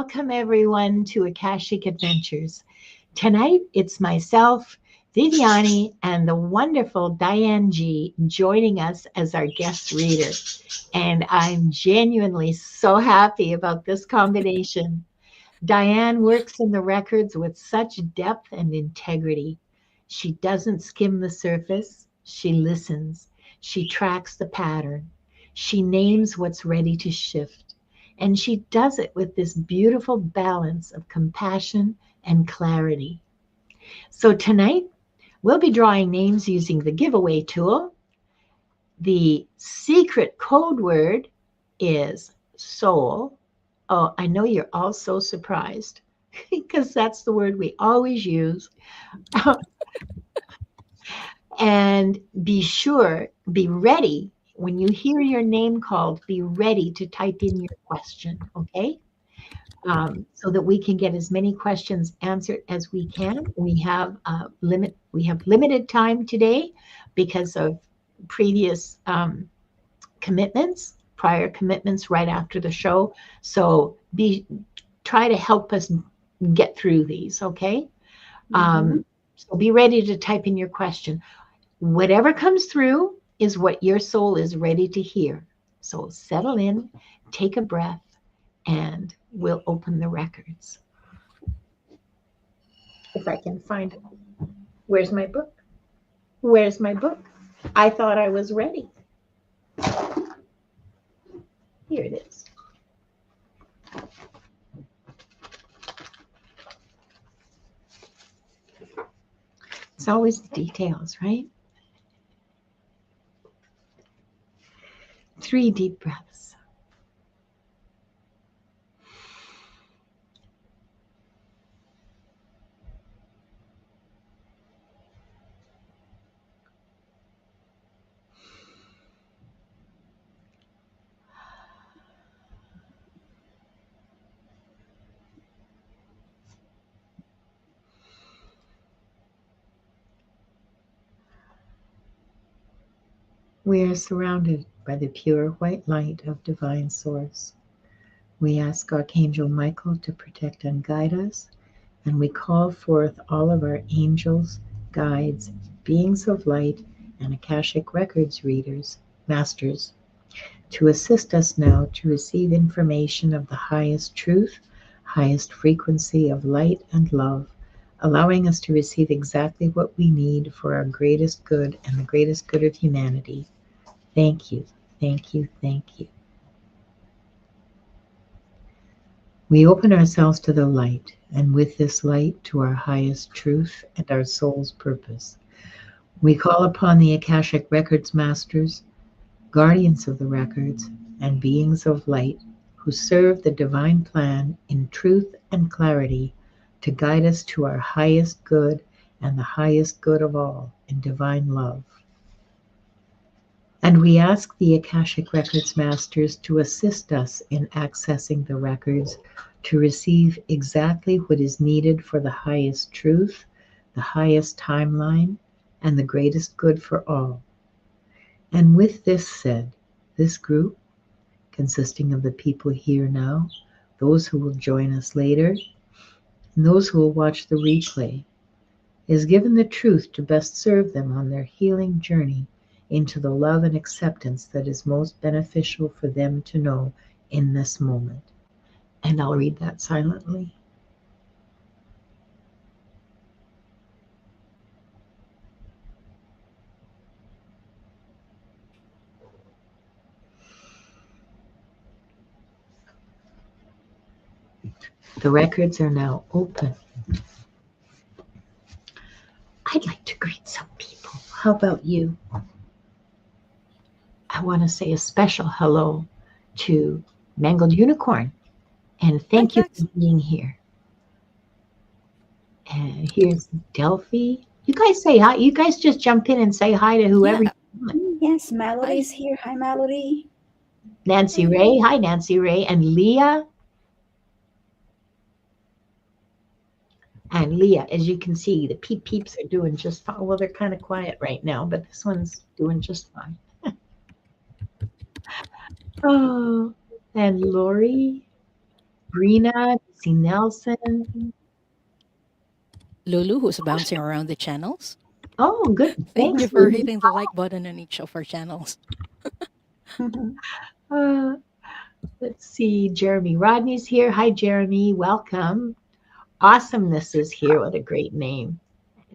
Welcome everyone to Akashic Adventures. Tonight it's myself, Viviane, and the wonderful Diane G joining us as our guest reader. And I'm genuinely so happy about this combination. Diane works in the records with such depth and integrity. She doesn't skim the surface, she listens, she tracks the pattern, she names what's ready to shift, and she does it with this beautiful balance of compassion and clarity. So tonight, we'll be drawing names using the giveaway tool. The secret code word is soul. Oh, I know you're all so surprised because that's the word we always use. And be ready when you hear your name called, be ready to type in your question, okay? So that we can get as many questions answered as we can. We have limited time today because of previous prior commitments right after the show. So try to help us get through these, okay? So be ready to type in your question. Whatever comes through is what your soul is ready to hear. So settle in, take a breath, and we'll open the records. If I can find it. Where's my book? Where's my book? I thought I was ready. Here it is. It's always the details, right? 3 deep breaths. We are surrounded by the pure white light of divine source. We ask Archangel Michael to protect and guide us, and we call forth all of our angels, guides, beings of light, and Akashic Records readers, masters, to assist us now to receive information of the highest truth, highest frequency of light and love, allowing us to receive exactly what we need for our greatest good and the greatest good of humanity. Thank you, thank you, thank you. We open ourselves to the light, and with this light to our highest truth and our soul's purpose. We call upon the Akashic Records masters, guardians of the records, and beings of light who serve the divine plan in truth and clarity to guide us to our highest good and the highest good of all in divine love. And we ask the Akashic Records masters to assist us in accessing the records to receive exactly what is needed for the highest truth, the highest timeline, and the greatest good for all. And with this said, this group, consisting of the people here now, those who will join us later, and those who will watch the replay, is given the truth to best serve them on their healing journey into the love and acceptance that is most beneficial for them to know in this moment. And I'll read that silently. The records are now open. I'd like to greet some people. How about you? I want to say a special hello to Mangled Unicorn, and thank you for being here. And here's Delphi. You guys say hi. You guys just jump in and say hi to whoever you want. Yes, Melody's here. Hi, Melody. Nancy Ray. Hi, Nancy Ray. And Leah. And Leah, as you can see, the peeps are doing just fine. Well, they're kind of quiet right now, but this one's doing just fine. Oh, and Lori, Brina, See Nelson. Lulu, who's bouncing around the channels. Oh, good. Thank you Thanks, for Lulu. hitting the like button on each of our channels. Uh, let's see. Jeremy Rodney's here. Hi, Jeremy. Welcome. Awesomeness is here. What a great name.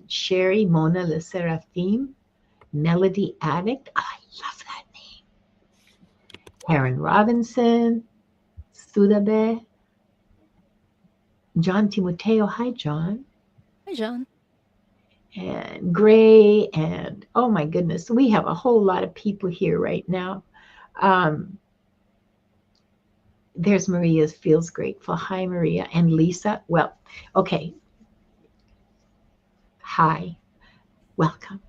Sherry, Mona, Le Seraphim, Melody Addict. Oh, I love that name. Karen Robinson, Sudabe, John Timoteo. Hi, John. Hi, John. And Gray. And oh my goodness, we have a whole lot of people here right now. There's Maria feels grateful. Hi, Maria. And Lisa. Well, okay. Hi. Welcome.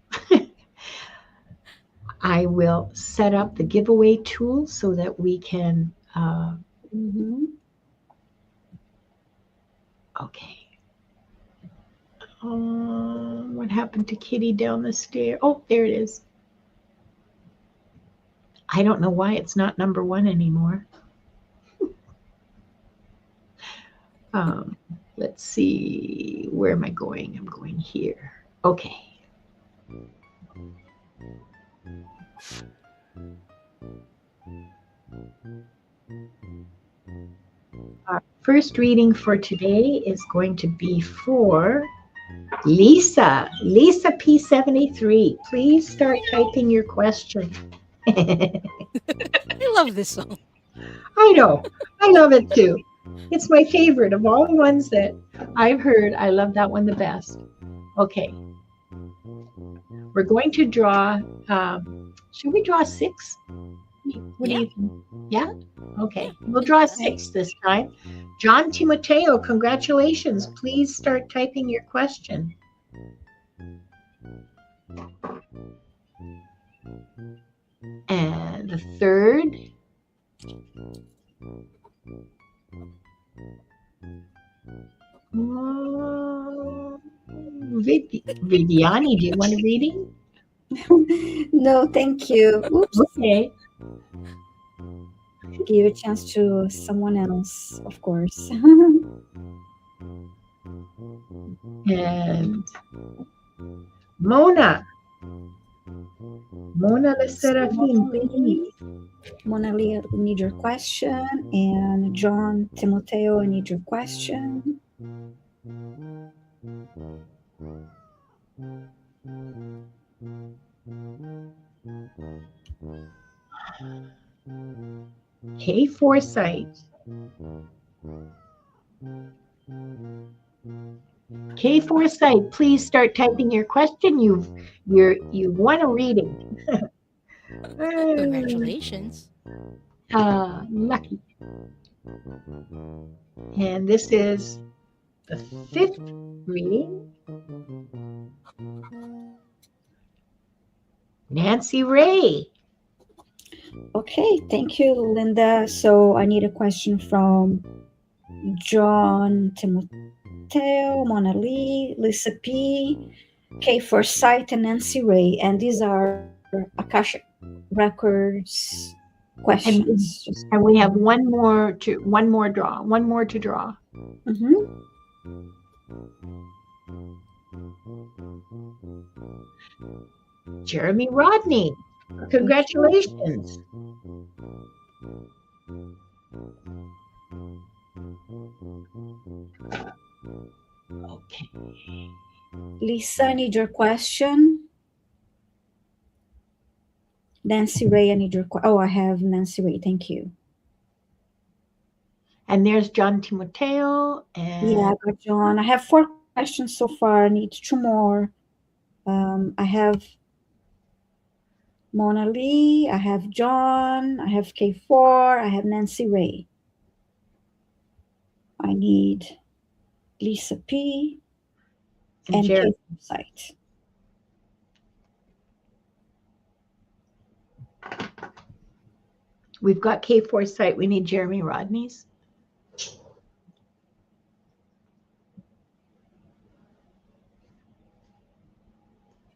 I will set up the giveaway tool so that we can. Okay. What happened to Kitty down the stair? Oh, there it is. I don't know why it's not number 1 anymore. Let's see. Where am I going? I'm going here. Okay. Our first reading for today is going to be for Lisa. Lisa P73. Please start typing your question. I love this song. I know. I love it too. It's my favorite of all the ones that I've heard. I love that one the best. Okay. We're going to draw. Should we draw 6? What do you think? Yeah? Okay. We'll draw 6 this time. John Timoteo, congratulations. Please start typing your question. And the third. Viviane, do you want a reading? No, thank you. Oops. Okay. Give a chance to someone else, of course. And Mona. Mona Le Seraphim, please. Mona Lee, I need your question. And John Timoteo, I need your question. Kay Forsyth. Kay Forsyth, please start typing your question. You've won a reading. Congratulations. Lucky. And this is the 5th reading. Nancy Ray. Okay, thank you, Linda. So I need a question from John Timoteo, Mona Lee, Lisa P, Kay Forsyth, and Nancy Ray. And these are Akashic Records questions. And we have one more to draw. Jeremy Rodney, congratulations. Okay. Lisa, I need your question. Nancy Ray, I need your question. Oh, I have Nancy Ray. Thank you. And there's John Timoteo. And yeah, I got John. I have 4 questions so far. I need 2 more. I have Mona Lee, I have John, I have K4, I have Nancy Ray. I need Lisa P and Kay Forsyth. We've got Kay Forsyth. We need Jeremy Rodney's.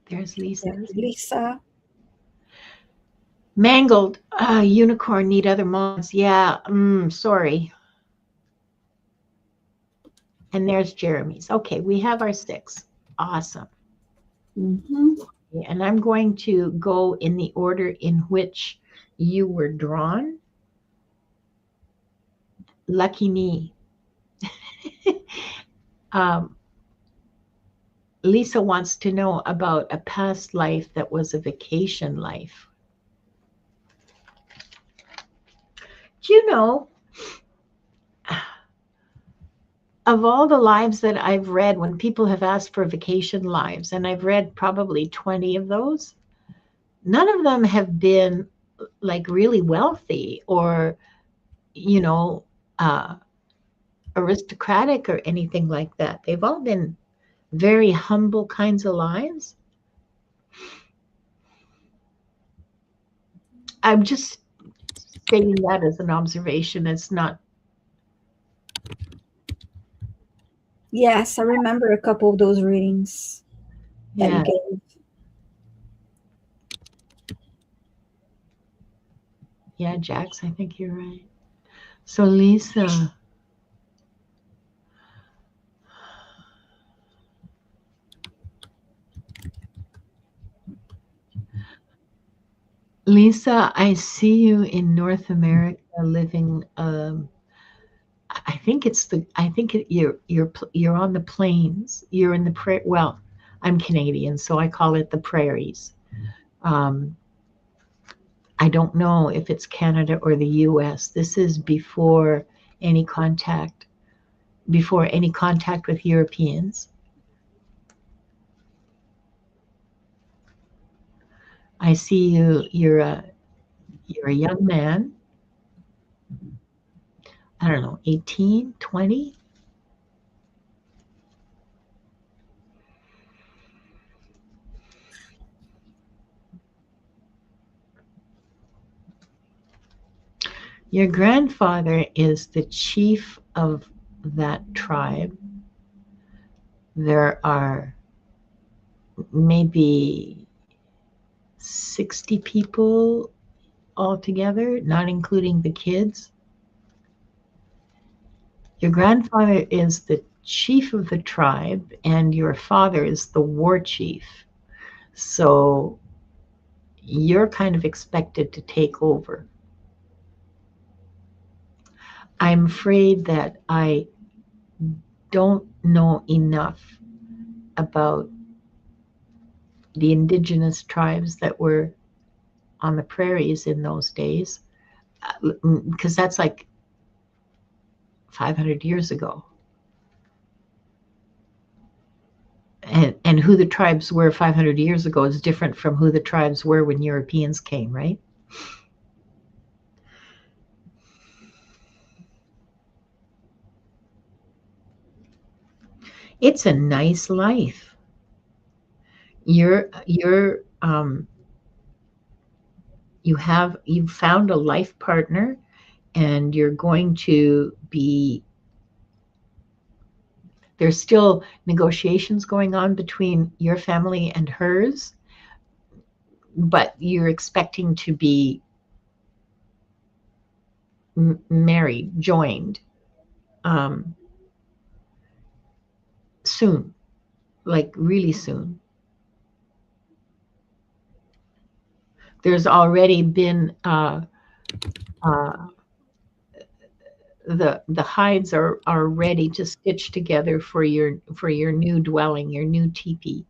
There's Lisa. Lisa. Mangled. Unicorn need other moms. Yeah. Sorry. And there's Jeremy's. Okay, we have our 6. Awesome. Mm-hmm. And I'm going to go in the order in which you were drawn. Lucky me. Lisa wants to know about a past life that was a vacation life. Do you know, of all the lives that I've read, when people have asked for vacation lives, and I've read probably 20 of those, none of them have been like really wealthy or, you know, aristocratic or anything like that. They've all been very humble kinds of lives. I'm just stating that as an observation. It's not. Yes, I remember a couple of those readings that you Yeah. gave. Yeah, Jax, I think you're right. So Lisa, I see you in North America living. I think it's the. I think you're on the plains. You're in the well, I'm Canadian, so I call it the prairies. Um, I don't know if it's Canada or the U.S. This is any contact, before any contact with Europeans. I see you. You're a young man. I don't know, 18, 20. Your grandfather is the chief of that tribe. There are maybe 60 people altogether, not including the kids. Your grandfather is the chief of the tribe, and your father is the war chief. So you're kind of expected to take over. I'm afraid that I don't know enough about the indigenous tribes that were on the prairies in those days, because that's like 500 years ago. And who the tribes were 500 years ago is different from who the tribes were when Europeans came, right? It's a nice life. You've found a life partner, and you're going to be. There's still negotiations going on between your family and hers, but you're expecting to be married, joined, um, soon, like really soon. There's already been uh, the hides are ready to stitch together for your new dwelling, your new teepee,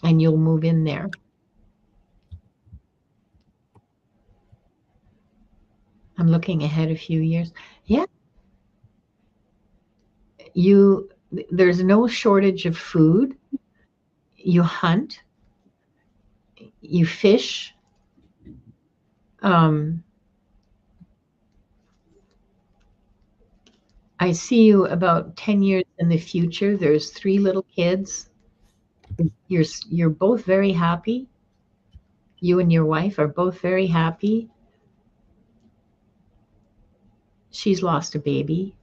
and you'll move in there. I'm looking ahead a few years. Yeah, you there's no shortage of food. You hunt, you fish. Um, I see you about 10 years in the future. There's 3 little kids. You're both very happy. You and your wife are both very happy. She's lost a baby,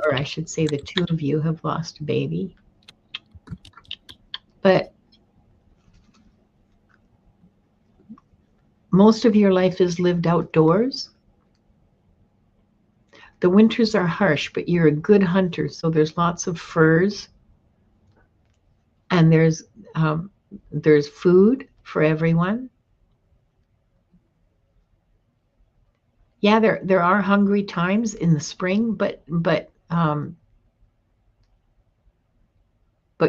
or I should say the 2 of you have lost a baby. But most of your life is lived outdoors. The winters are harsh, but you're a good hunter. So there's lots of furs, and there's food for everyone. Yeah, there are hungry times in the spring, but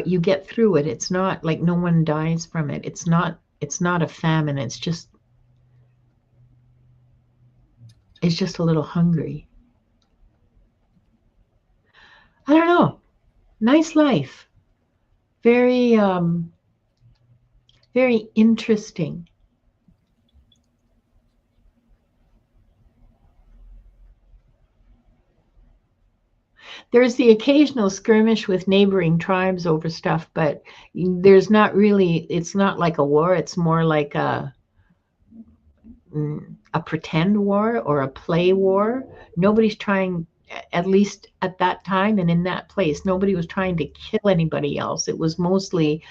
you get through it. It's not like no one dies from it. It's not a famine. It's just a little hungry. I don't know. Nice life. Very very interesting. There's the occasional skirmish with neighboring tribes over stuff, but there's not really, it's not like a war. It's more like a pretend war or a play war. Nobody's trying, at least at that time and in that place, nobody was trying to kill anybody else. It was mostly,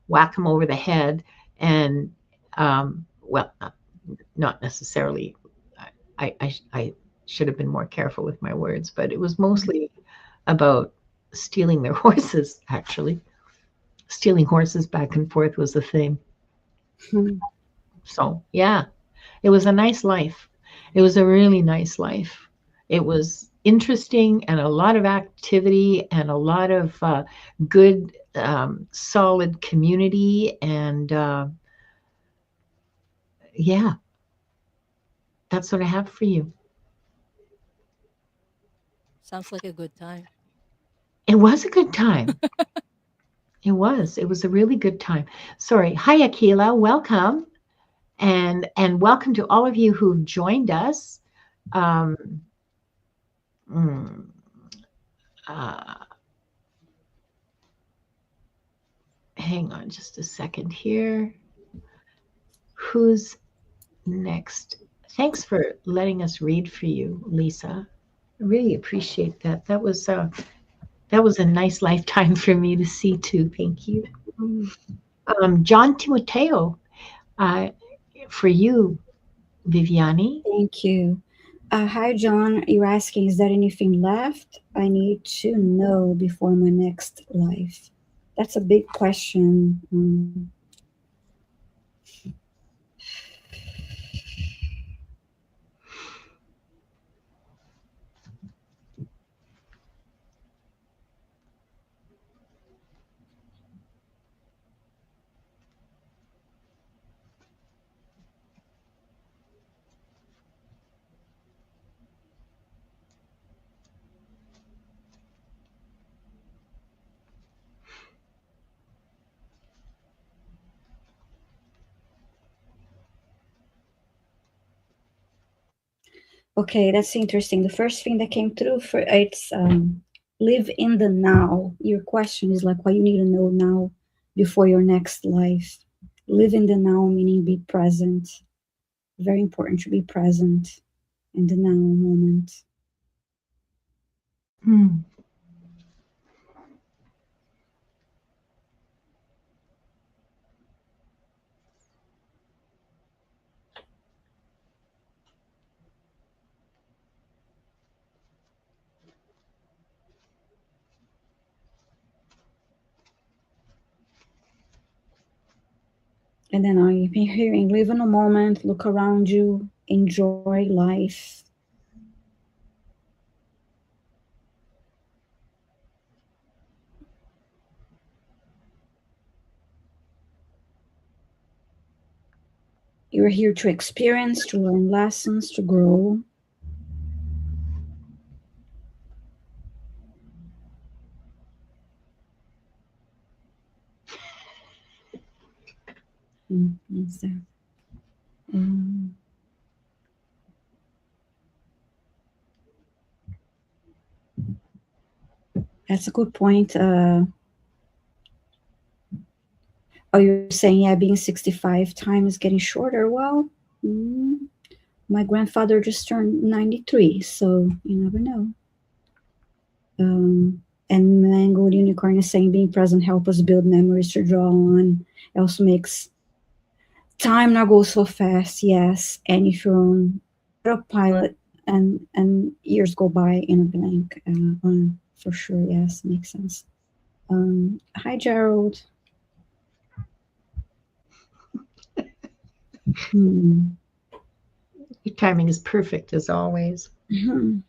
whack them over the head and, well, not necessarily. I should have been more careful with my words, but it was mostly about stealing their horses, actually. Stealing horses back and forth was the thing. So, yeah, it was a nice life. It was a really nice life. It was interesting and a lot of activity and a lot of good, solid community. And yeah, that's what I have for you. Sounds like a good time. It was a good time. It was a really good time. Sorry. Hi, Akila. Welcome. And welcome to all of you who've joined us. Hang on just a second here. Who's next? Thanks for letting us read for you, Lisa. I really appreciate that. That was a nice lifetime for me to see too. Thank you. John Timoteo, for you, Viviane. Thank you. Hi, John. You're asking, is there anything left I need to know before my next life? That's a big question. Okay, that's interesting. The first thing that came through for it's live in the now. Your question is like what you need to know now before your next life. Live in the now meaning be present. Very important to be present in the now moment. And then I've been hearing, live in a moment, look around you, enjoy life. You're here to experience, to learn lessons, to grow. What's that? That's a good point. You're saying, yeah, being 65, time is getting shorter. Well, my grandfather just turned 93, so you never know. And Mangled Unicorn is saying, being present help us build memories to draw on. It also makes time not go so fast, yes. And if you're on autopilot, and years go by in a blink. For sure, yes, makes sense. Hi, Gerald. Hmm. Your timing is perfect as always. Mhm.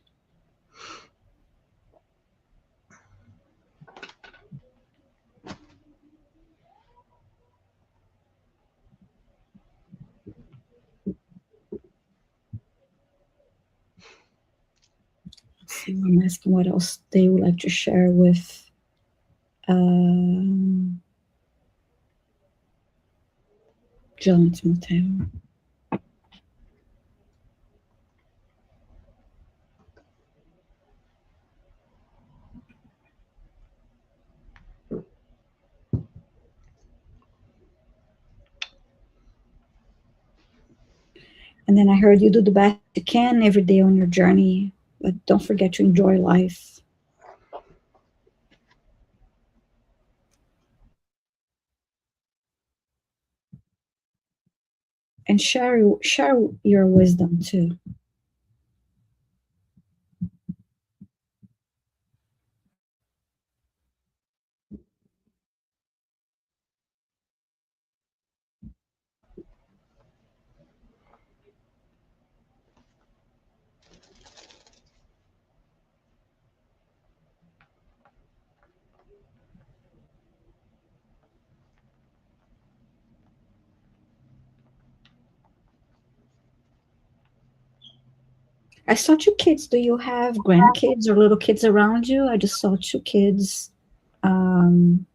So I'm asking what else they would like to share with um, John Timoteo. And then I heard you do the best you can every day on your journey, but don't forget to enjoy life and share your wisdom too. I saw two kids. Do you have grandkids or little kids around you? I just saw two kids um,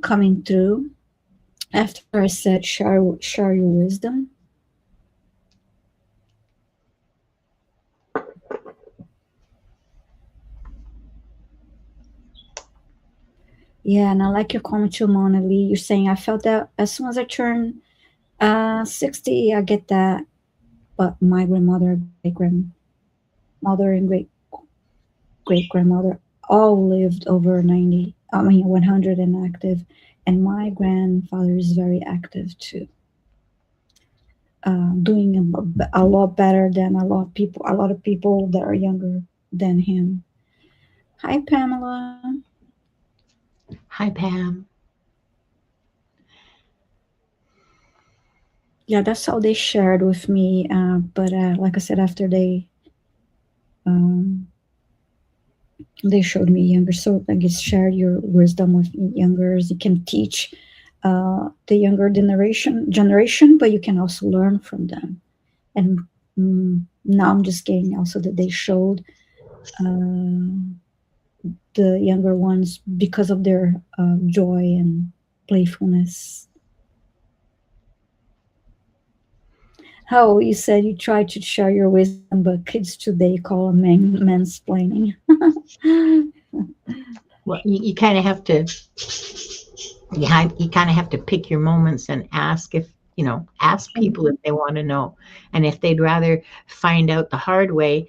coming through after I said share your wisdom. Yeah, and I like your comment too, Mona Lee. You're saying I felt that as soon as I turned 60, I get that. But my grandmother, great grandmother, and great grandmother all lived over 90. I mean, 100 and active. And my grandfather is very active too, doing a lot better than a lot of people that are younger than him. Hi, Pamela. Hi, Pam. Yeah, that's how they shared with me. But like I said, after um, they showed me younger, so I guess share your wisdom with youngers. You can teach the younger generation, but you can also learn from them. And now I'm just getting also that they showed uh, the younger ones because of their joy and playfulness. How you said you tried to share your wisdom, but kids today call it mansplaining. Well, you kind of have to you kind of have to pick your moments and ask if ask people if they want to know, and if they'd rather find out the hard way,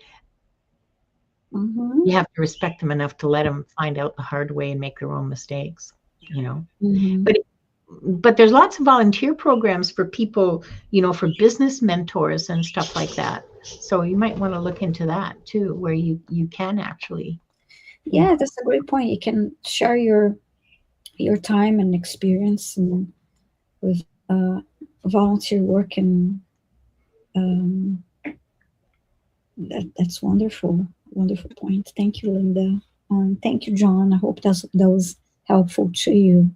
Mm-hmm. you have to respect them enough to let them find out the hard way and make their own mistakes. You know, Mm-hmm. but there's lots of volunteer programs for people, for business mentors and stuff like that. So you might want to look into that too, where you can actually. Yeah, that's a great point. You can share your time and experience and with volunteer work, and um, that's wonderful. Wonderful point. Thank you, Linda. Thank you, John. I hope that was helpful to you.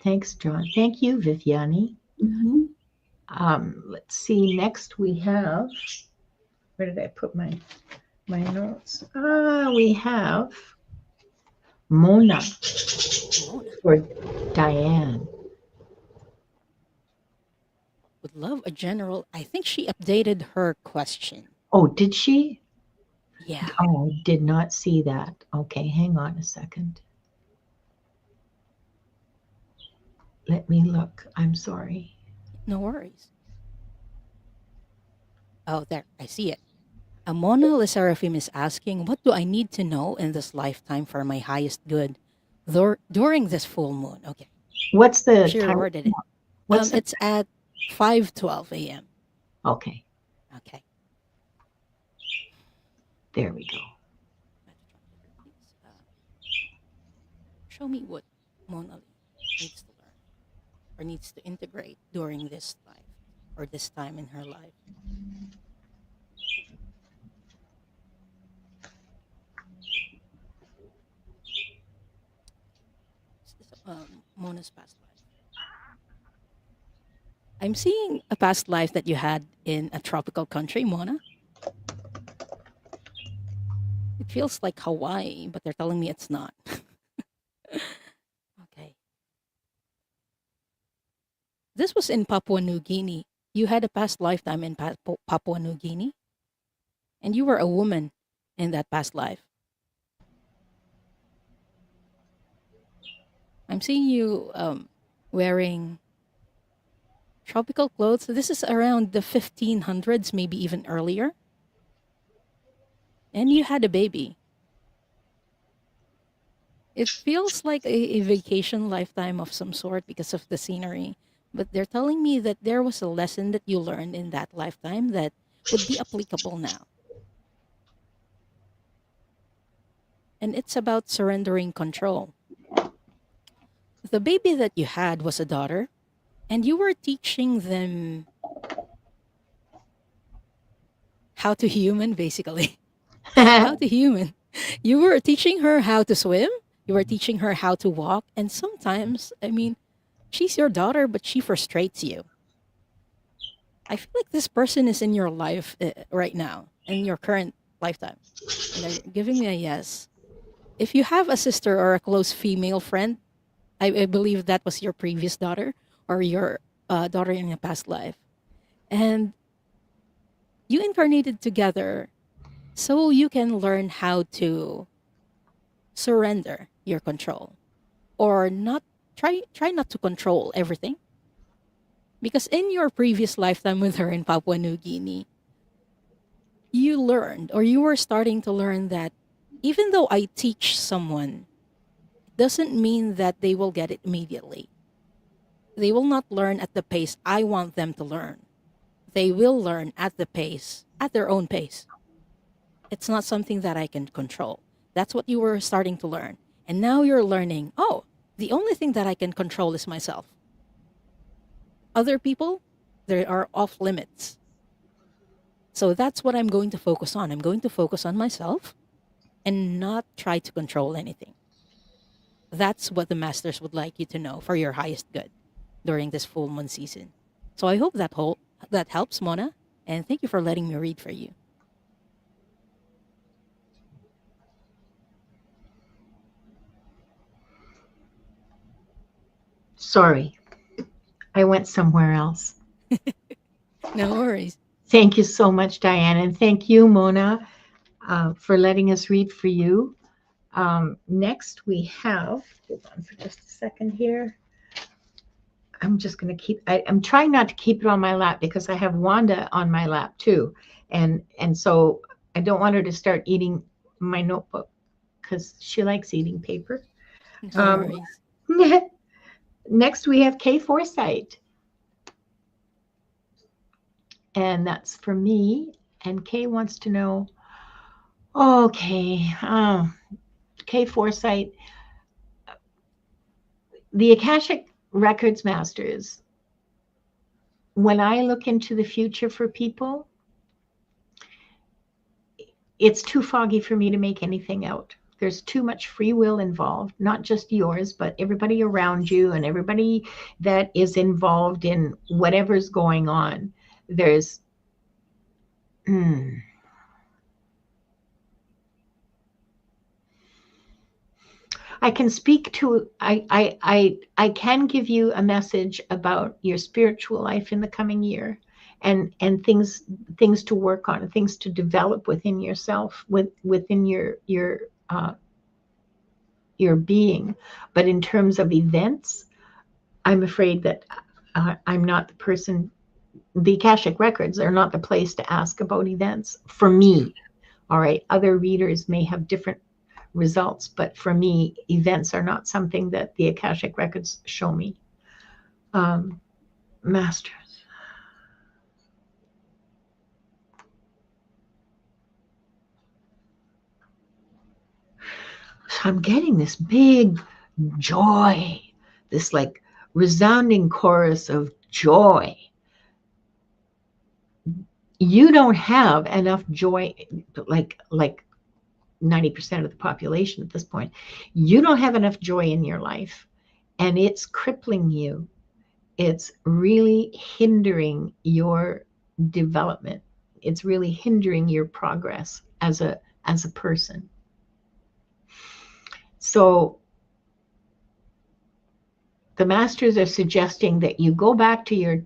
Thanks, John. Thank you, Viviane. Hmm. Let's see. Next we have. Where did I put my notes? We have Mona Mona for Diane. would love a general. I think she updated her question. Oh, did she? Yeah, Oh, I did not see that. Okay, hang on a second. Let me look. I'm sorry. no worries. Oh, there, I see it. Mona Lizarafim is asking, what do I need to know in this lifetime for my highest good during this full moon? Okay, What's the she time? reworded it. What's the It's at 5:12 a.m. Okay, Okay. there we go. Please show me what Mona Lee needs to learn or needs to integrate during this life or this time in her life. Is this Mona's past life? I'm seeing a past life that you had in a tropical country, Mona. It feels like Hawaii, but they're telling me it's not. Okay. This was in Papua New Guinea. You had a past lifetime in Papua New Guinea, and you were a woman in that past life. I'm seeing you wearing tropical clothes. This is around the 1500s, maybe even earlier. And you had a baby. It feels like a vacation lifetime of some sort because of the scenery. But they're telling me that there was a lesson that you learned in that lifetime that would be applicable now. And it's about surrendering control. The baby that you had was a daughter, and you were teaching them how to human, basically. How to human. You were teaching her how to swim, you were teaching her how to walk, and sometimes, I mean, she's your daughter, but she frustrates you. I feel like this person is in your life right now, in your current lifetime. And they're giving me a yes. If you have a sister or a close female friend, I believe that was your previous daughter or your daughter in a past life. And you incarnated together so you can learn how to surrender your control or not try not to control everything, because in your previous lifetime with her in Papua New Guinea, you learned or you were starting to learn that even though I teach someone, it doesn't mean that they will get it immediately. They will not learn at the pace I want them to learn. They will learn at the pace, at their own pace. It's not something that I can control. That's what you were starting to learn. And now you're learning, oh, the only thing that I can control is myself. Other people, they are off limits. So that's what I'm going to focus on. I'm going to focus on myself and not try to control anything. That's what the masters would like you to know for your highest good during this full moon season. So I hope that helps, Mona, and thank you for letting me read for you. Sorry, I went somewhere else. No worries. Thank you so much, Diane, and thank you, Mona, for letting us read for you. Next, we have, hold on for just a second here. I'm just going to I'm trying not to keep it on my lap because I have Wanda on my lap too. And so I don't want her to start eating my notebook because she likes eating paper. No worries. Next, we have Kay Foresight. And that's for me. And Kay wants to know, okay, Kay Foresight, the Akashic Records Masters, when I look into the future for people, it's too foggy for me to make anything out. There's too much free will involved, not just yours, but everybody around you and everybody that is involved in whatever's going on. There's, I can speak to, I can give you a message about your spiritual life in the coming year and things to work on, things to develop within yourself, within your being. But in terms of events, I'm afraid that I'm not the person. The Akashic Records are not the place to ask about events for me. All right, other readers may have different results, but for me, events are not something that the Akashic Records show me. Masters. So I'm getting this big joy, this like resounding chorus of joy. You don't have enough joy, like 90% of the population at this point. You don't have enough joy in your life, and it's crippling you. It's really hindering your development. It's really hindering your progress as a person. So the masters are suggesting that you go back to your,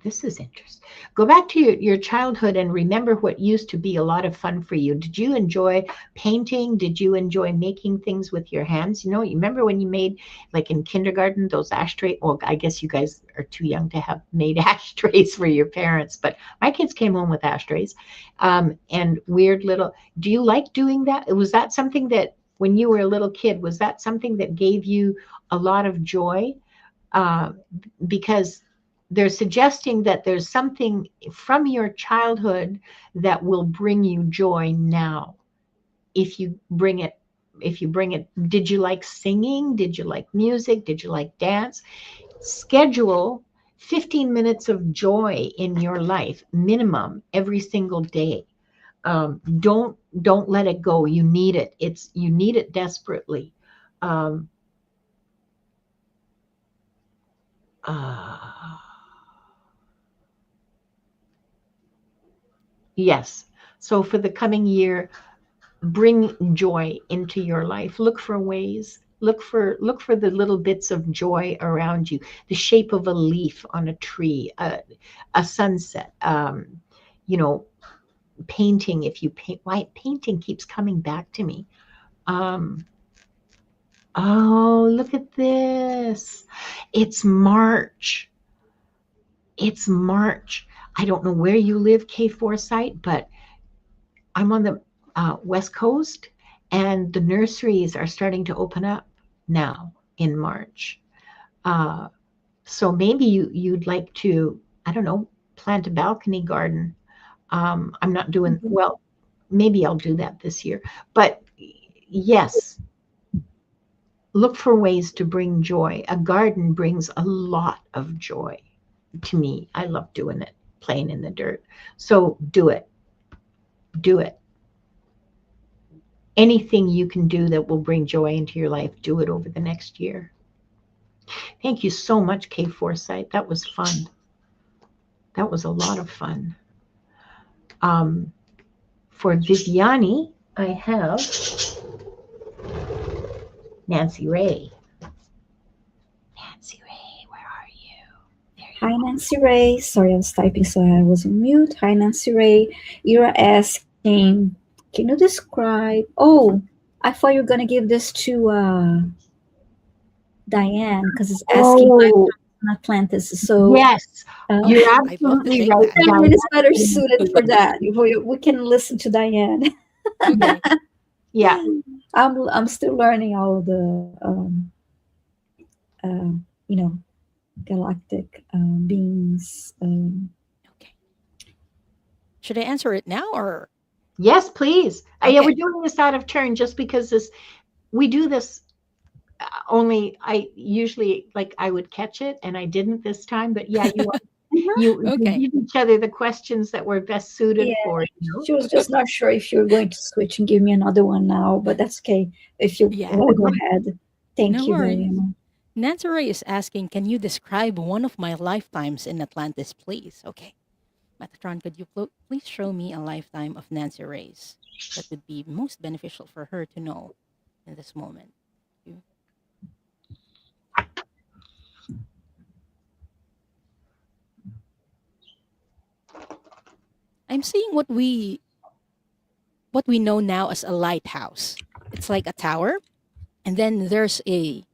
this is interesting. Go back to your childhood and remember what used to be a lot of fun for you. Did you enjoy painting? Did you enjoy making things with your hands? You remember when you made, like in kindergarten, those ashtray? Well, I guess you guys are too young to have made ashtrays for your parents, but my kids came home with ashtrays and weird little, do you like doing that? Was that something that when you were a little kid, was that something that gave you a lot of joy? Uh, because they're suggesting that there's something from your childhood that will bring you joy now. If you bring it, did you like singing? Did you like music? Did you like dance? Schedule 15 minutes of joy in your life, minimum, every single day. Don't let it go. You need it. You need it desperately. Um, uh, Yes. So for the coming year, bring joy into your life. Look for ways. Look for the little bits of joy around you. The shape of a leaf on a tree, a sunset. You know, painting. If you paint, why painting keeps coming back to me. Um, oh, look at this! It's March. It's March. I don't know where you live, K Foresight, but I'm on the West Coast, and the nurseries are starting to open up now in March. Uh, so maybe you'd like to, I don't know, plant a balcony garden. I'm not doing Mhm. well. Maybe I'll do that this year. But yes, look for ways to bring joy. A garden brings a lot of joy to me. I love doing it, playing in the dirt. So do it. Do it. Anything you can do that will bring joy into your life, do it over the next year. Thank you so much, Kay Foresight. That was fun. That was a lot of fun. Um, for Viviane, I have Nancy Ray. Nancy Ray, where are you? There Hi, you Nancy Ray. Sorry, I was typing, so I was on mute. Hi, Nancy Ray. You're asking, can you describe? Oh, I thought you were gonna give this to Diane because it's are. asking Oh, lifetime Atlantis. So yes. You're I'd love to absolutely take right, that. Diane is better Diane. suited for that. We can listen to Diane. Yeah, Okay. yeah. I'm still learning all the uh, you know galactic beings. Okay. Should I answer it now or? Yes, please. Yeah, we're Okay. doing this out of turn just because we do this only I usually like I would catch it and I didn't this time, but yeah, Mhm. you Okay. give each other the questions that were best suited Yeah, for she was just not sure if you were going to switch and give me another one now, but that's okay. If you Yeah. want Oh, to go yeah. ahead, thank No you very worries. much. Nancy Ray is asking, can you describe one of my lifetimes in Atlantis, please? Okay. Metatron, could you please show me a lifetime of Nancy Ray's that would be most beneficial for her to know in this moment? You- I'm seeing what we know now as a lighthouse. It's like a tower, and then there's a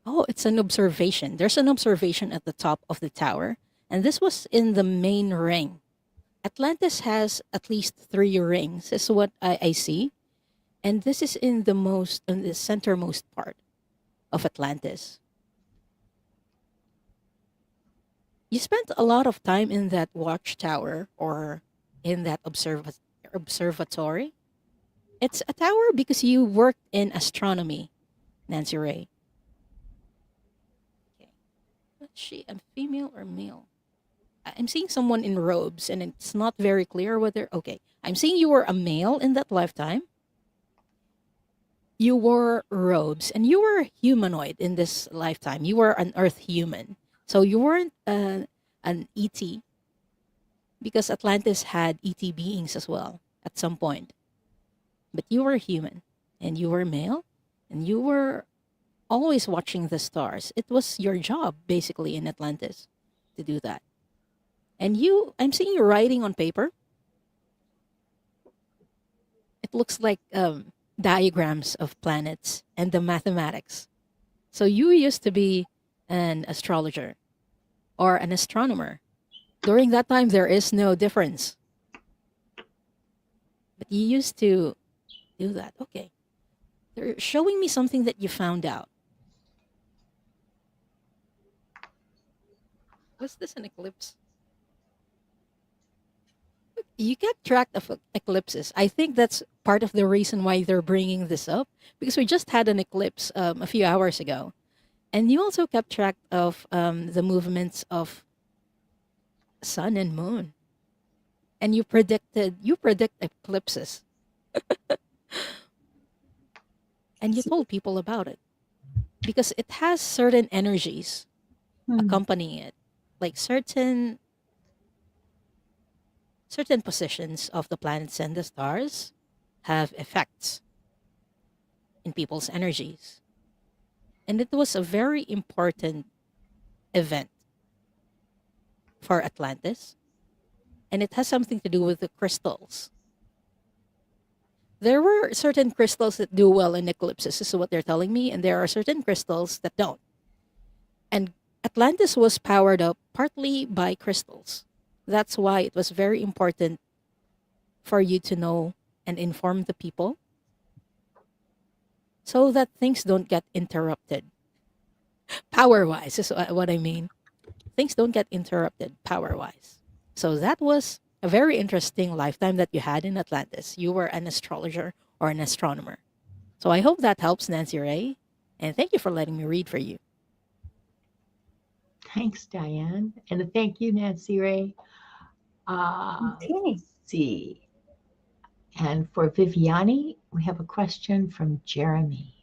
oh, it's an observation. There's an observation at the top of the tower, and this was in the main ring. Atlantis has at least three rings, is what I see. And this is in the centermost part of Atlantis. You spent a lot of time in that watchtower or in that observatory. It's a tower because you worked in astronomy, Nancy Ray. Okay. Was she a female or male? I'm seeing someone in robes and it's not very clear whether. Okay. I'm seeing you were a male in that lifetime. You wore robes and you were humanoid in this lifetime. You were an earth human. So you weren't an ET because Atlantis had ET beings as well at some point. But you were human and you were male and you were always watching the stars. It was your job basically in Atlantis to do that. And I'm seeing you writing on paper. It looks like diagrams of planets and the mathematics. So you used to be an astrologer or an astronomer. During that time, there is no difference. But you used to do that. Okay. They're showing me something that you found out. Was this an eclipse? You kept track of eclipses. I think that's part of the reason why they're bringing this up because we just had an eclipse a few hours ago. And you also kept track of the movements of sun and moon. And you predict eclipses and you told people about it because it has certain energies accompanying it, like certain positions of the planets and the stars have effects in people's energies. And it was a very important event for Atlantis. And it has something to do with the crystals. There were certain crystals that do well in eclipses, is what they're telling me, and there are certain crystals that don't. And Atlantis was powered up partly by crystals. That's why it was very important for you to know and inform the people so that things don't get interrupted. Power wise is what I mean. Things don't get interrupted power wise. So that was a very interesting lifetime that you had in Atlantis. You were an astrologer or an astronomer. So I hope that helps, Nancy Ray. And thank you for letting me read for you. Thanks, Diane. And thank you, Nancy Ray. Okay. Let's see. And for Viviane, we have a question from Jeremy.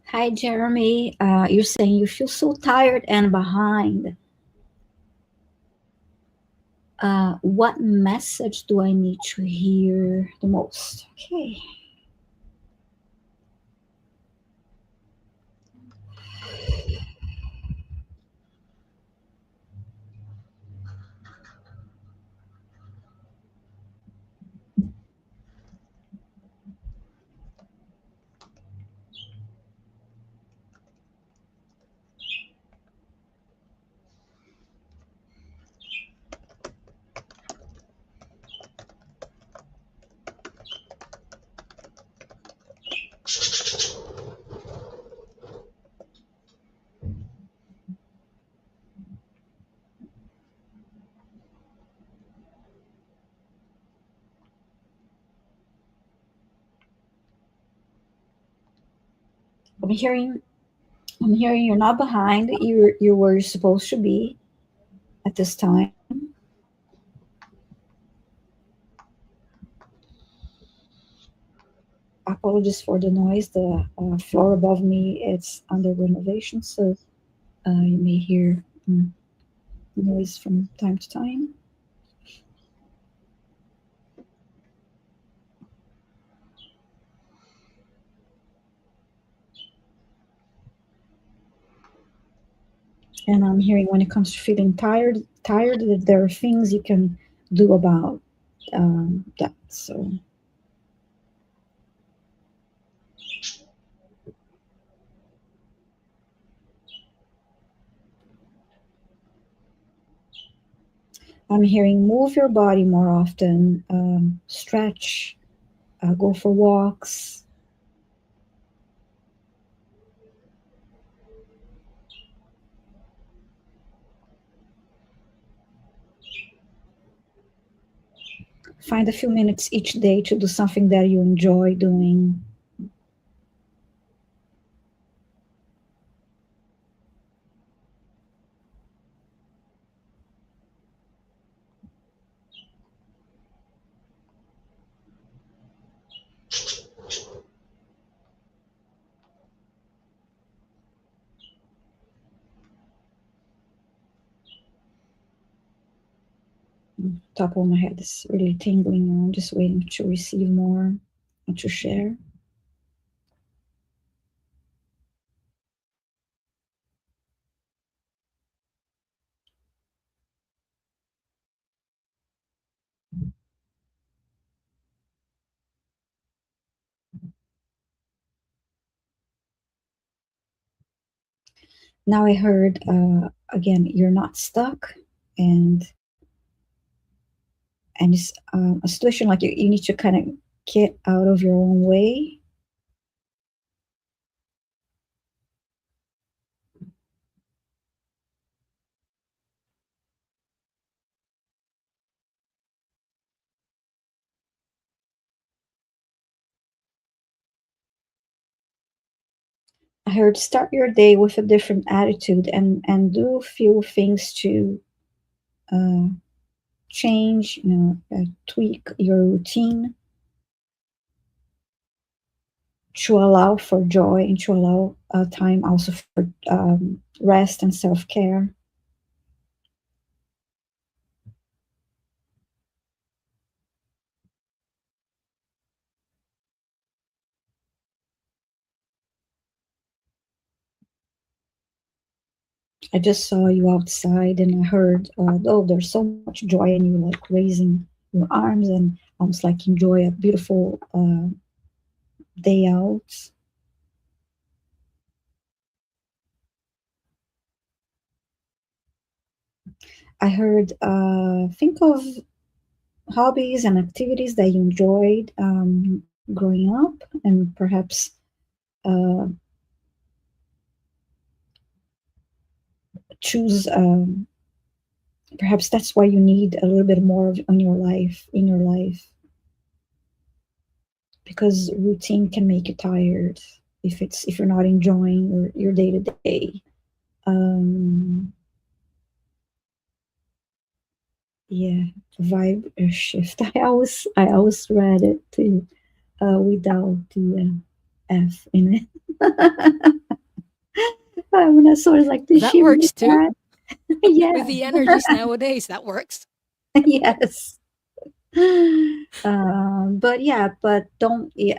Hi, Jeremy. You're saying you feel so tired and behind. What message do I need to hear the most? Okay. I'm hearing I'm hearing you're not behind. You're where you're supposed to be at this time. Apologies for the noise. The floor above me it's under renovation, so you may hear noise from time to time. And I'm hearing when it comes to feeling tired, that there are things you can do about that. So I'm hearing move your body more often, stretch, go for walks. find a few minutes each day to do something that you enjoy doing. Top of my head is really tingling. I'm just waiting to receive more and to share. Now I heard again, you're not stuck, and it's a situation like you need to kind of get out of your own way. I heard start your day with a different attitude, and do a few things to uh, change, tweak your routine to allow for joy and to allow time also for rest and self care. I just saw you outside and I heard, oh, there's so much joy in you, like raising your arms and almost like enjoy a beautiful day out. I heard, think of hobbies and activities that you enjoyed growing up, and perhaps uh, choose. Perhaps that's why you need a little bit more of in your life, because routine can make you tired if you're not enjoying your day to day. Yeah, vibe shift. I always read it too, without the F in it. When I saw it, like, did That she read works too. that? With Yeah, the energies nowadays, that works. yes. But yeah, but don't. We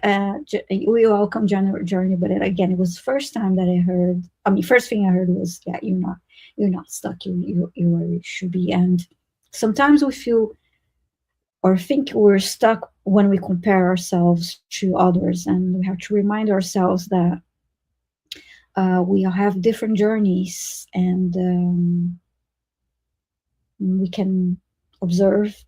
all come journey, but again, it was first time that I heard. I mean, first thing I heard was, yeah, you're not stuck. You where you should be. And sometimes we feel or think we're stuck when we compare ourselves to others, and we have to remind ourselves that we all have different journeys, and we can observe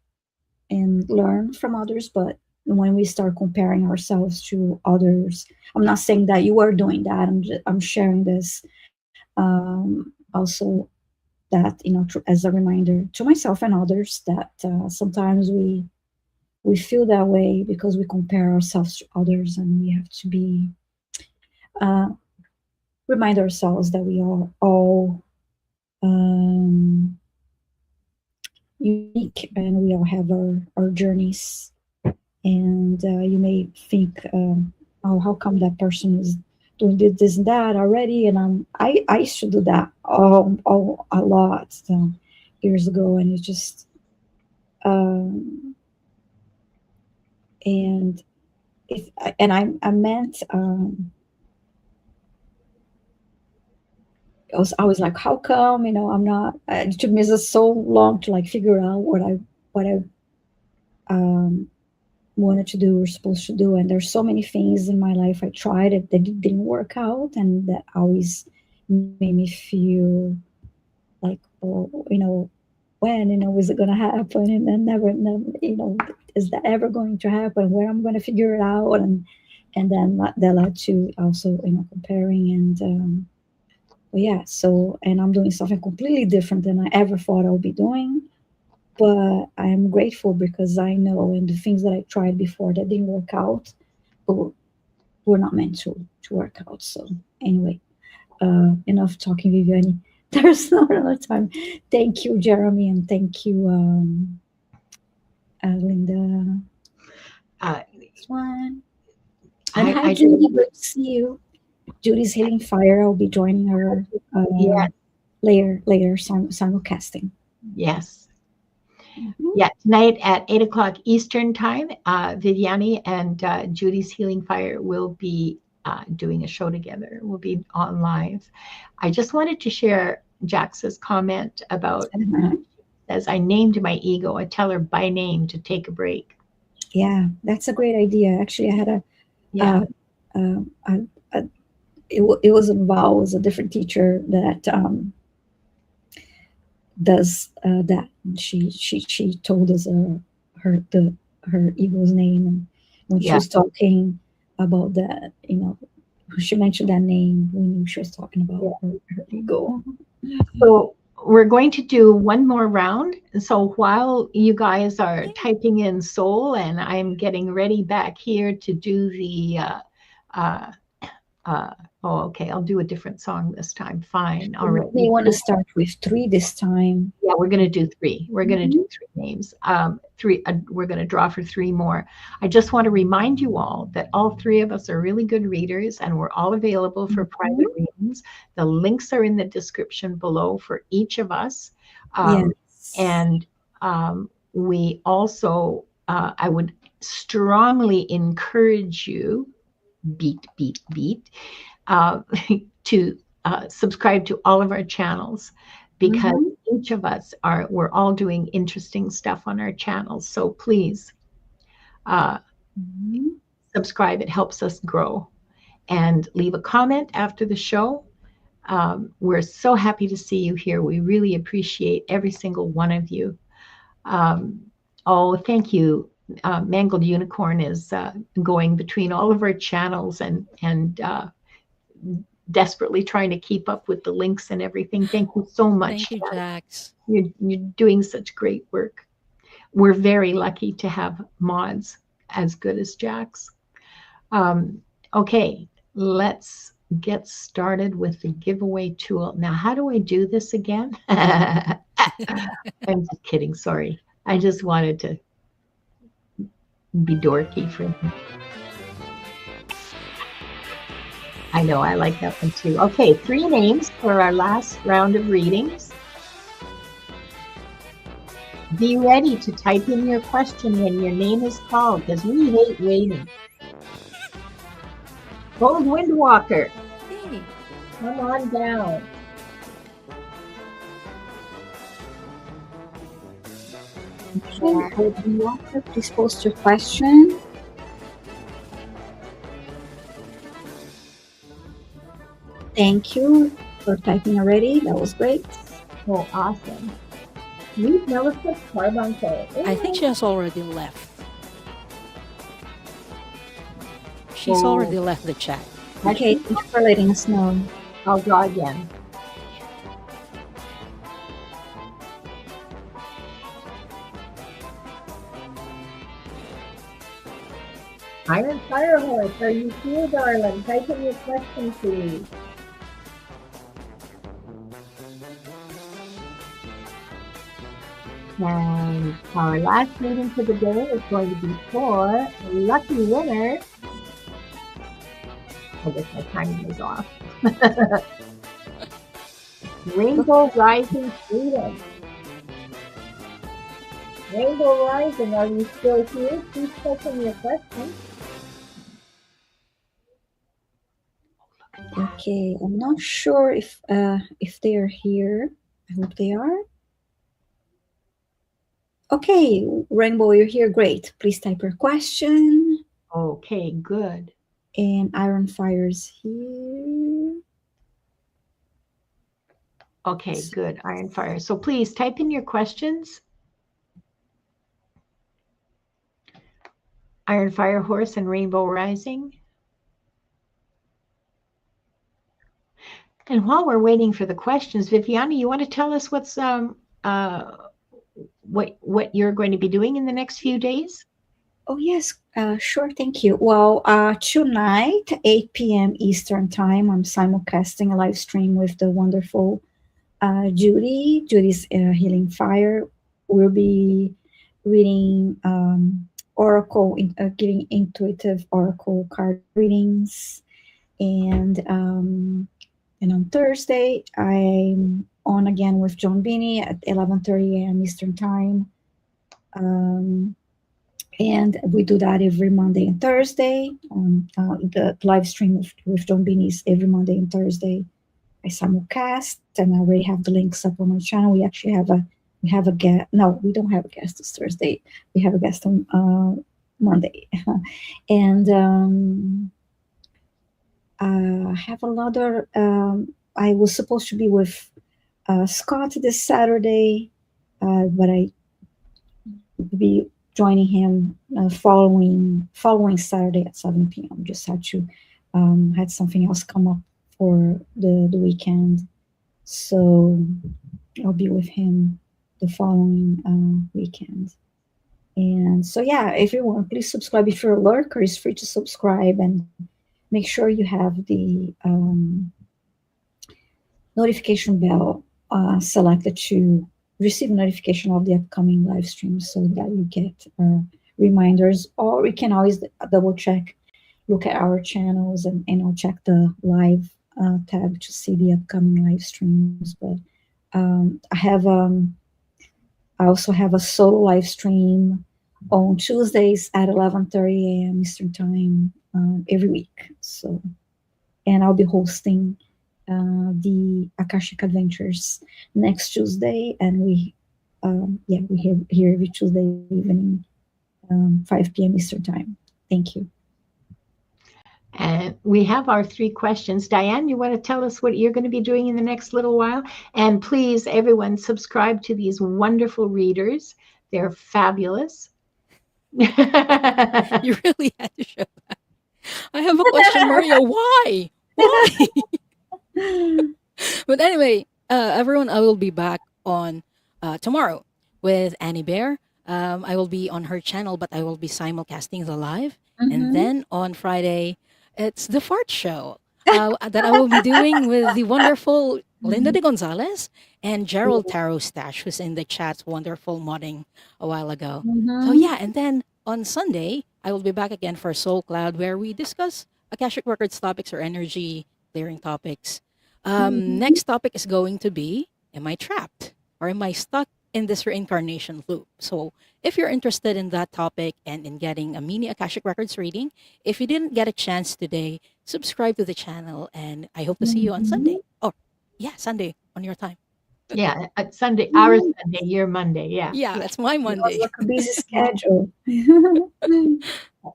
and learn from others. But when we start comparing ourselves to others, I'm not saying that you are doing that. I'm sharing this also, that as a reminder to myself and others, that sometimes we feel that way because we compare ourselves to others, and we have to be uh, remind ourselves that we are all unique, and we all have our journeys. And you may think, oh, how come that person is doing this and that already? And I used to do that all a lot, years ago, and it just and if and I meant, I was like, how come, I'm not, it took me so long to like figure out what I um, wanted to do or supposed to do. And there's so many things in my life I tried it that it didn't work out, and that always made me feel like, oh, when, is it going to happen? And then never, is that ever going to happen? Where I'm going to figure it out? And then that led to also, comparing. And but yeah, so, and I'm doing something completely different than I ever thought I would be doing. but I'm grateful because I know, and the things that I tried before that didn't work out were not meant to work out. So anyway, enough talking, Viviane. There's not another time. Thank you, Jeremy, and thank you, Linda. Uh, This one. And hi, I Judy. Good to see you. Judy's Healing Fire. I'll be joining her yeah, later simulcasting. yes. Mhm. Yeah, tonight at 8 o'clock Eastern time, Viviane and Judy's Healing Fire will be doing a show together. We'll be on live. I just wanted to share Jax's comment about, Uh-huh. as I named my ego, I tell her by name to take a break. Yeah, that's a great idea. Actually, I had Yeah, uh, uh, a, a it was a Val, was a different teacher that does that. She told us her ego's name, and when she yeah. was talking about that, she mentioned that name. We knew she was talking about her ego. So we're going to do one more round. So while you guys are typing in soul, and I'm getting ready back here to do the uh, uh, oh, okay, I'll do a different song this time. Fine, all right. You may want to start with 3 this time. Yeah, we're going to do 3. We're going to Mhm. do 3 names. 3. We're going to draw for 3 more. I just want to remind you all that all 3 of us are really good readers, and we're all available for private readings. The links are in the description below for each of us. Yes. And we also, I would strongly encourage you, beat, uh, to subscribe to all of our channels, because each of us we're all doing interesting stuff on our channels. So please subscribe. It helps us grow. And leave a comment after the show. We're so happy to see you here. We really appreciate every single one of you. Oh, thank you. Mangled Unicorn is going between all of our channels and desperately trying to keep up with the links and everything. Thank you so much. Thank you, Jax. You're doing such great work. We're very lucky to have mods as good as Jax. Okay, let's get started with the giveaway tool. Now, how do I do this again? I'm just kidding. Sorry. I just wanted to be dorky for him. I know, I like that one too. Okay, 3 names for our last round of readings. Be ready to type in your question when your name is called, because we hate waiting. Gold Windwalker, Hey. come on down. Okay, Gold Windwalker, please post your question. Thank you for typing already. That was great. Oh, awesome. Leave Melissa Carbuncle. I think she has already left. She's already left the chat. Okay, thank you for letting us know. I'll draw again. Iron Firehorse, are you here, darling? Type in your question, please. And our last reading for the day is going to be for a lucky winner. I guess my timing is off. Rainbow Rising Freedom. Rainbow Rising, are you still here? Please type in your question. Okay, I'm not sure if they are here. I hope they are. Okay, Rainbow, you're here. Great. Please type your question. Okay, good. And Iron Fire's here. Okay, good. Iron Fire. So please type in your questions. Iron Fire Horse and Rainbow Rising. And while we're waiting for the questions, Viviane, you want to tell us what you're going to be doing in the next few days? Oh, yes, sure. Thank you. Well, tonight, 8 p.m. Eastern Time, I'm simulcasting a live stream with the wonderful Judy. Judy's Healing Fire. We'll be reading giving intuitive oracle card readings. And on Thursday, I'm on again with John Beanie at 11:30 a.m. Eastern Time. Um, and we do that every Monday and Thursday. On the live stream with John Beanie is every Monday and Thursday. I simulcast, and I already have the links up on my channel. We have a guest. No, we don't have a guest this Thursday. We have a guest on Monday, and I have another. I was supposed to be with Scott this Saturday, but I will be joining him following Saturday at 7 p.m. Just had something else come up for the weekend, so I'll be with him the following weekend. And so, yeah, everyone, please subscribe. If you're a lurker, it's free to subscribe, and make sure you have the notification bell selected to receive notification of the upcoming live streams, so that you get reminders. Or you can always double check, look at our channels, and I'll check the live tab to see the upcoming live streams. But I also have a solo live stream on Tuesdays at 11:30 a.m. Eastern Time every week. So, and I'll be hosting the Akashic Adventures next Tuesday, and we here every Tuesday evening, 5 p.m. Eastern Time. Thank you. And we have our 3 questions. Diane, you want to tell us what you're going to be doing in the next little while? And please, everyone, subscribe to these wonderful readers. They're fabulous. You really had to show that. I have a question, Maria. Why? Why? But anyway, everyone, I will be back on tomorrow with Annie Bear. I will be on her channel, but I will be simulcasting the live. And then on Friday, it's the fart show that I will be doing with the wonderful Linda de Gonzalez and Gerald Taro Stash, who's in the chat's wonderful modding a while ago. So yeah, and then on Sunday, I will be back again for Soul Cloud, where we discuss Akashic Records topics or energy clearing topics. Next topic is going to be, am I trapped? Or am I stuck in this reincarnation loop? So if you're interested in that topic and in getting a mini Akashic Records reading, if you didn't get a chance today, subscribe to the channel, and I hope to see you on Sunday. Oh, yeah, Sunday on your time. Yeah, Sunday, our Sunday, your Monday. Yeah. Yeah, it's my Monday. A busy schedule.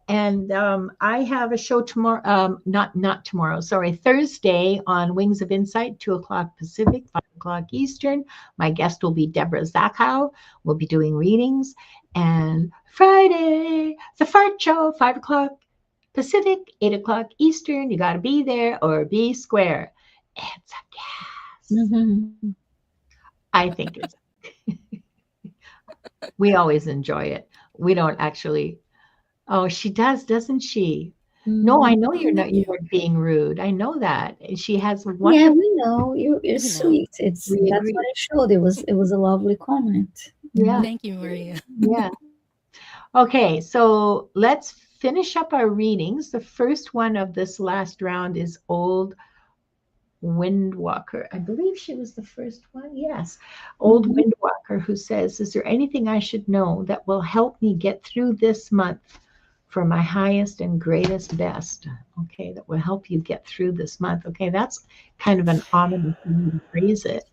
And I have a show tomorrow, not tomorrow, sorry, Thursday on Wings of Insight, 2 o'clock Pacific, 5 o'clock Eastern. My guest will be Deborah Zachow. We'll be doing readings. And Friday, the Fart Show, 5 o'clock Pacific, 8 o'clock Eastern. You got to be there or be square. It's a gas. I think it's, we always enjoy it. We don't actually. Oh, she does, doesn't she? No, I know you're not. You're being rude. I know that. She has one. Yeah, we know you're sweet. That's what it showed. It was a lovely comment. Yeah. Thank you, Maria. Yeah. Okay, so let's finish up our readings. The first one of this last round is Old Windwalker. I believe she was the first one. Yes. Old Windwalker, who says, is there anything I should know that will help me get through this month for my highest and greatest best? Okay, that will help you get through this month. Okay, that's kind of an ominous way to phrase it.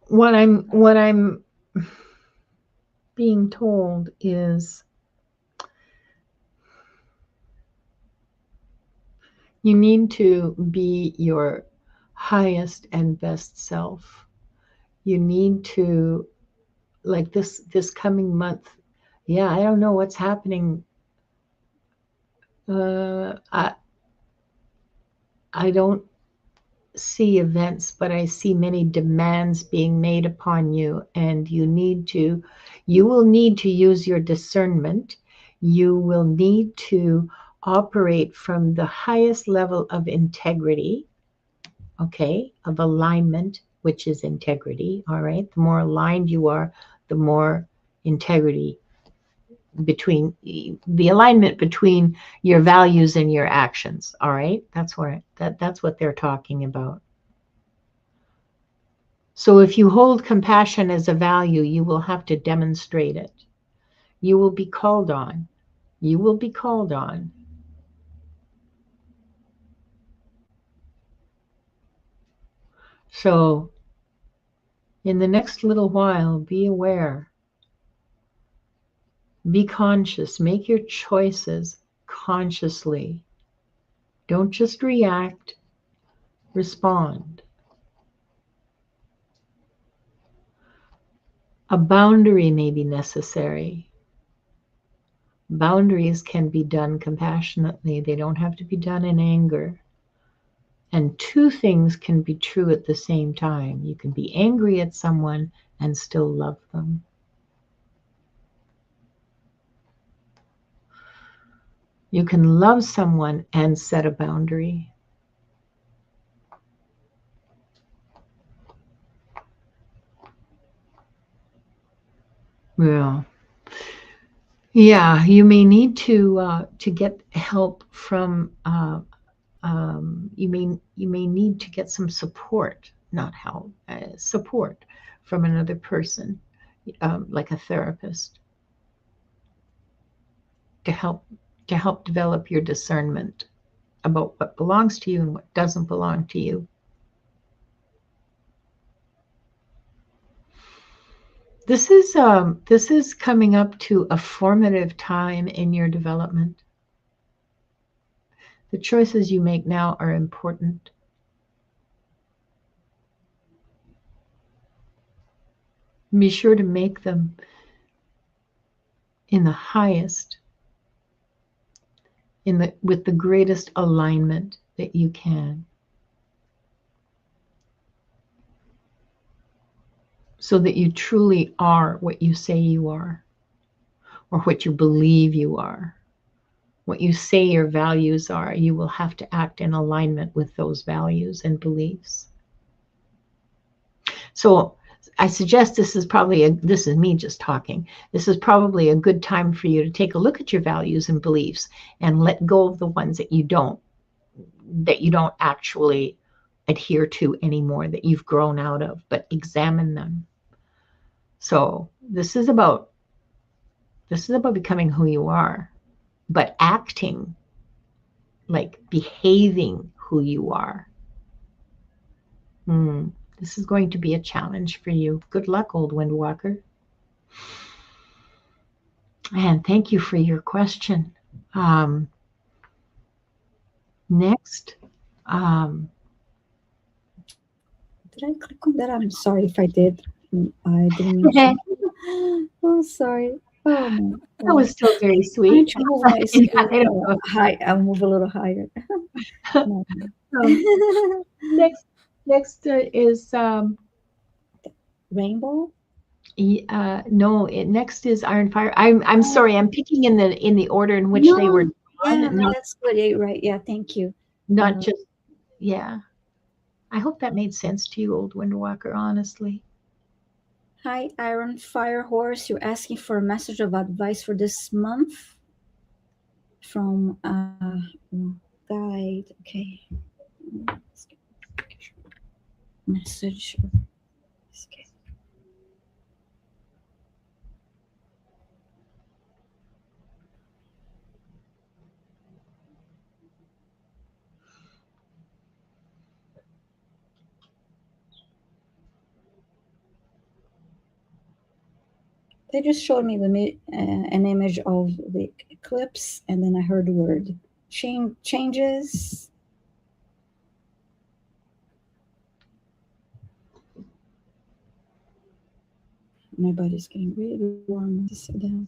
What I'm being told is you need to be your highest and best self. you need to, like this coming month. Yeah, I don't know what's happening. I don't see events, but I see many demands being made upon you, and you will need to use your discernment. You will need to operate from the highest level of integrity, okay, of alignment, which is integrity. All right. The more aligned you are, the more integrity between the alignment between your values and your actions. All right. That's what they're talking about. So if you hold compassion as a value, you will have to demonstrate it. You will be called on. You will be called on. So in the next little while, be aware, be conscious, make your choices consciously. Don't just react, respond. A boundary may be necessary. Boundaries can be done compassionately. They don't have to be done in anger. And two things can be true at the same time. You can be angry at someone and still love them. You can love someone and set a boundary. Yeah. Yeah, you may need to get help from you may need to get some support, not help, support from another person, like a therapist, to help develop your discernment about what belongs to you and what doesn't belong to you. This is coming up to a formative time in your development. The choices you make now are important. Be sure to make them in the highest, with the greatest alignment that you can, so that you truly are what you say you are, or what you believe you are. What you say your values are, you will have to act in alignment with those values and beliefs. So I suggest this is me just talking. This is probably a good time for you to take a look at your values and beliefs and let go of the ones that you don't actually adhere to anymore, that you've grown out of, but examine them. So this is about becoming who you are, but acting, like behaving who you are. This is going to be a challenge for you. Good luck, old Windwalker. And thank you for your question. Next. Did I click on that? I'm sorry if I did. I didn't mean to. Oh, sorry. Oh, my That was still very I'm sweet. trying to move my screen high. I'll move a little higher. No. Next is Rainbow. no. Next is Iron Fire. I'm sorry. I'm picking in the order in which they were done. Yeah, no, that's good. Yeah, right. Yeah, thank you. Not just, yeah. I hope that made sense to you, old Windwalker, honestly. Hi, Iron Fire Horse. You're asking for a message of advice for this month from guide. Okay. Message. Okay. They just showed me an image of the eclipse, and then I heard the word changes. My body's getting really warm to say that.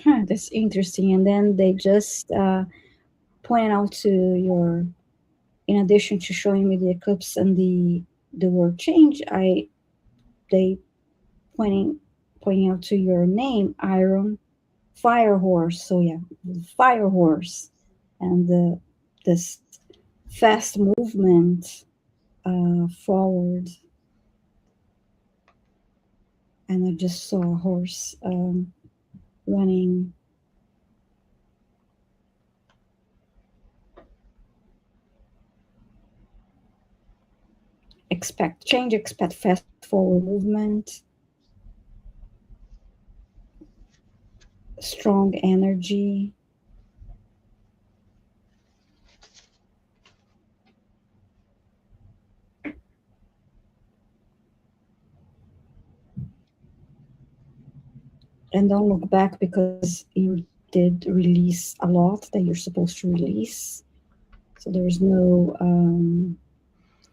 Huh, that's interesting. And then they just point out to your, in addition to showing me the eclipse and the word change, they pointing pointing out to your name, Iron Fire Horse. So yeah, Fire Horse, and this fast movement forward, and I just saw a horse running. Expect change, expect fast forward movement, strong energy. And don't look back because you did release a lot that you're supposed to release. So there's no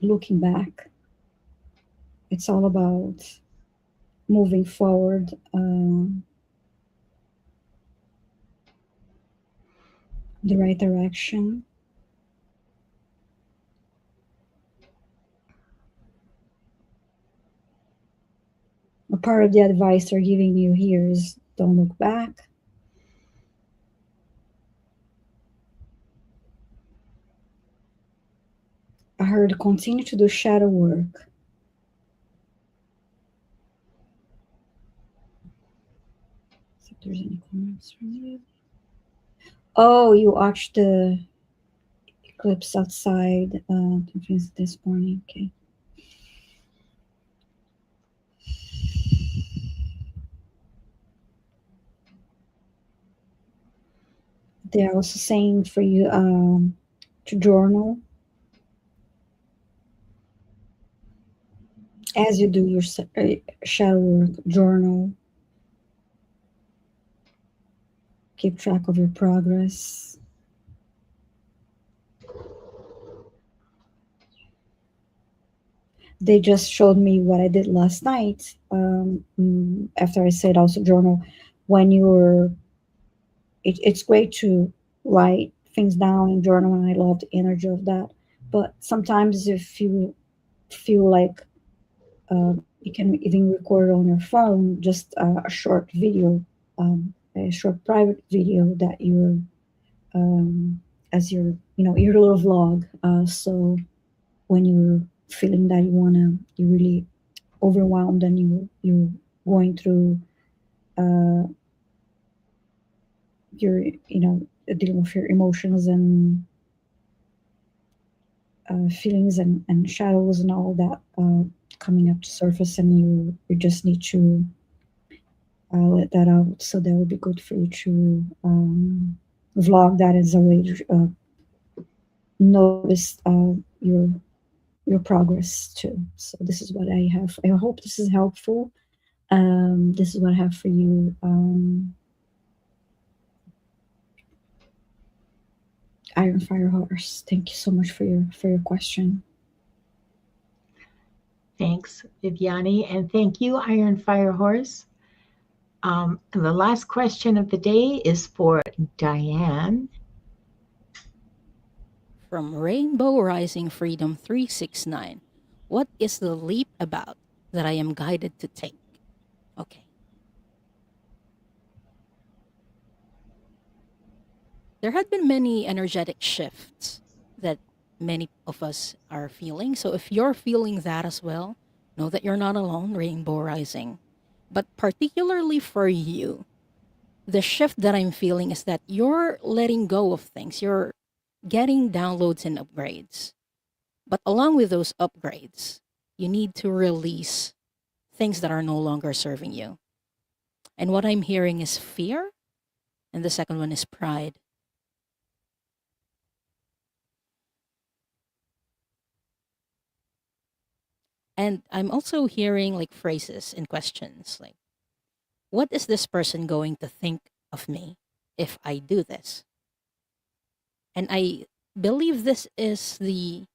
looking back. It's all about moving forward, the right direction. A part of the advice they're giving you here is don't look back. I heard continue to do shadow work. See if there's any comments from you. Oh, you watched the eclipse outside this morning. Okay. They're also saying for you to journal as you do your shadow work. Journal, keep track of your progress. They just showed me what I did last night. After I said also journal, when you're, it's great to write things down and journal, and I love the energy of that. But sometimes if you feel like you can even record on your phone just a short video, a short private video that you're as your your little vlog. So when you're feeling that you really overwhelmed and you going through uh, your dealing with your emotions and feelings and shadows and all that coming up to surface, and you just need to let that out. So that would be good for you to vlog that as a way to notice your progress too. So this is what I have. I hope this is helpful. This is what I have for you. Iron Fire Horse. Thank you so much for your question. Thanks, Viviane, and thank you, Iron Fire Horse. The last question of the day is for Diane. From Rainbow Rising Freedom 369. What is the leap about that I am guided to take? Okay. There had been many energetic shifts that many of us are feeling. So if you're feeling that as well, know that you're not alone, Rainbow Rising. But particularly for you, the shift that I'm feeling is that you're letting go of things. You're getting downloads and upgrades. But along with those upgrades, you need to release things that are no longer serving you. And what I'm hearing is fear, and the second one is pride. And I'm also hearing like phrases and questions like, what is this person going to think of me if I do this? And I believe this is the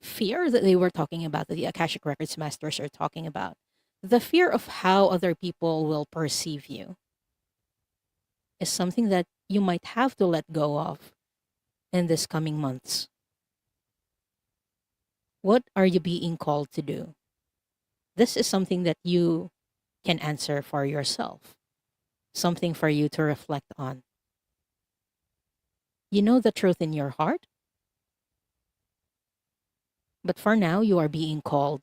fear that they were talking about, that the Akashic Records masters are talking about. The fear of how other people will perceive you is something that you might have to let go of in this coming months. What are you being called to do? This is something that you can answer for yourself, something for you to reflect on. You know the truth in your heart, but for now, you are being called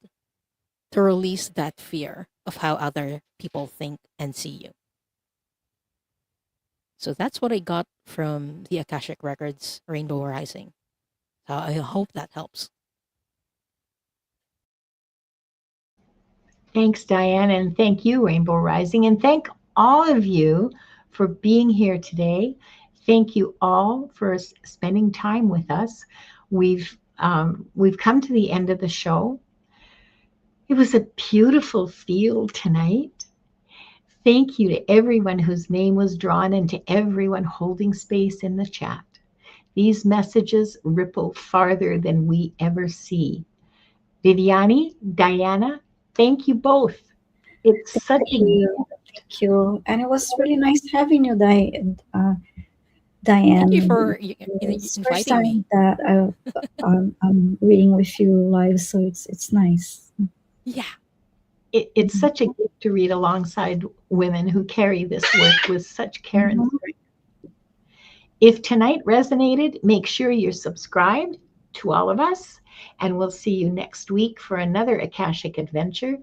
to release that fear of how other people think and see you. So that's what I got from the Akashic Records Rainbow Rising. So I hope that helps. Thanks, Diane, and thank you, Rainbow Rising, and thank all of you for being here today. Thank you all for spending time with us. We've come to the end of the show. It was a beautiful field tonight. Thank you to everyone whose name was drawn and to everyone holding space in the chat. These messages ripple farther than we ever see. Viviane, Diana, thank you both. It's such Thank you. Thank you. And it was really nice having you, Diane. Thank you for It's first inviting me. time that I'm reading with you live, so it's nice. Yeah. it's such a gift to read alongside women who carry this work with such care and strength. If tonight resonated, make sure you're subscribed to all of us, and we'll see you next week for another Akashic adventure.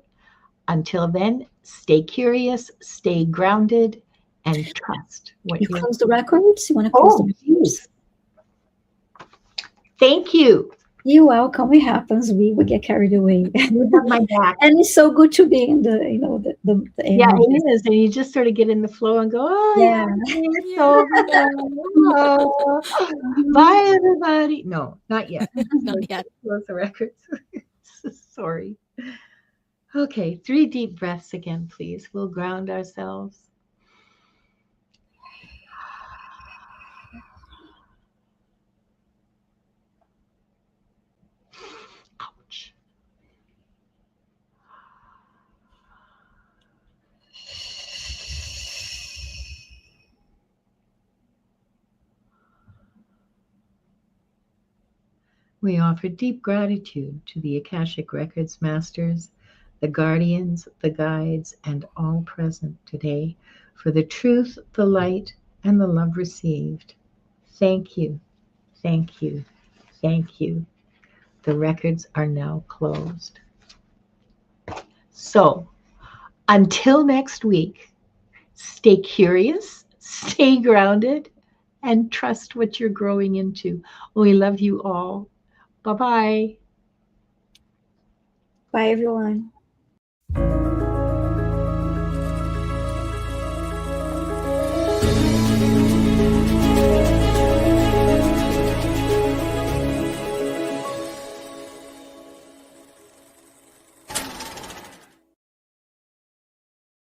Until then, stay curious, stay grounded, and trust what You you're close the records? You want to close the records? Please. Thank you. You're welcome. It happens. We get carried away. You have my back. And it's so good to be in the the Yeah, energy. it is. And you just sort of get in the flow and go, oh, Yeah. it's over. Oh. Bye, everybody. No, not yet. Not yet. Close the records. Sorry. Okay, 3 deep breaths again, please. We'll ground ourselves. Ouch. We offer deep gratitude to the Akashic Records masters, the guardians, the guides, and all present today for the truth, the light, and the love received. Thank you, thank you, thank you. The records are now closed. So, until next week, stay curious, stay grounded, and trust what you're growing into. We love you all. Bye-bye. Bye, everyone.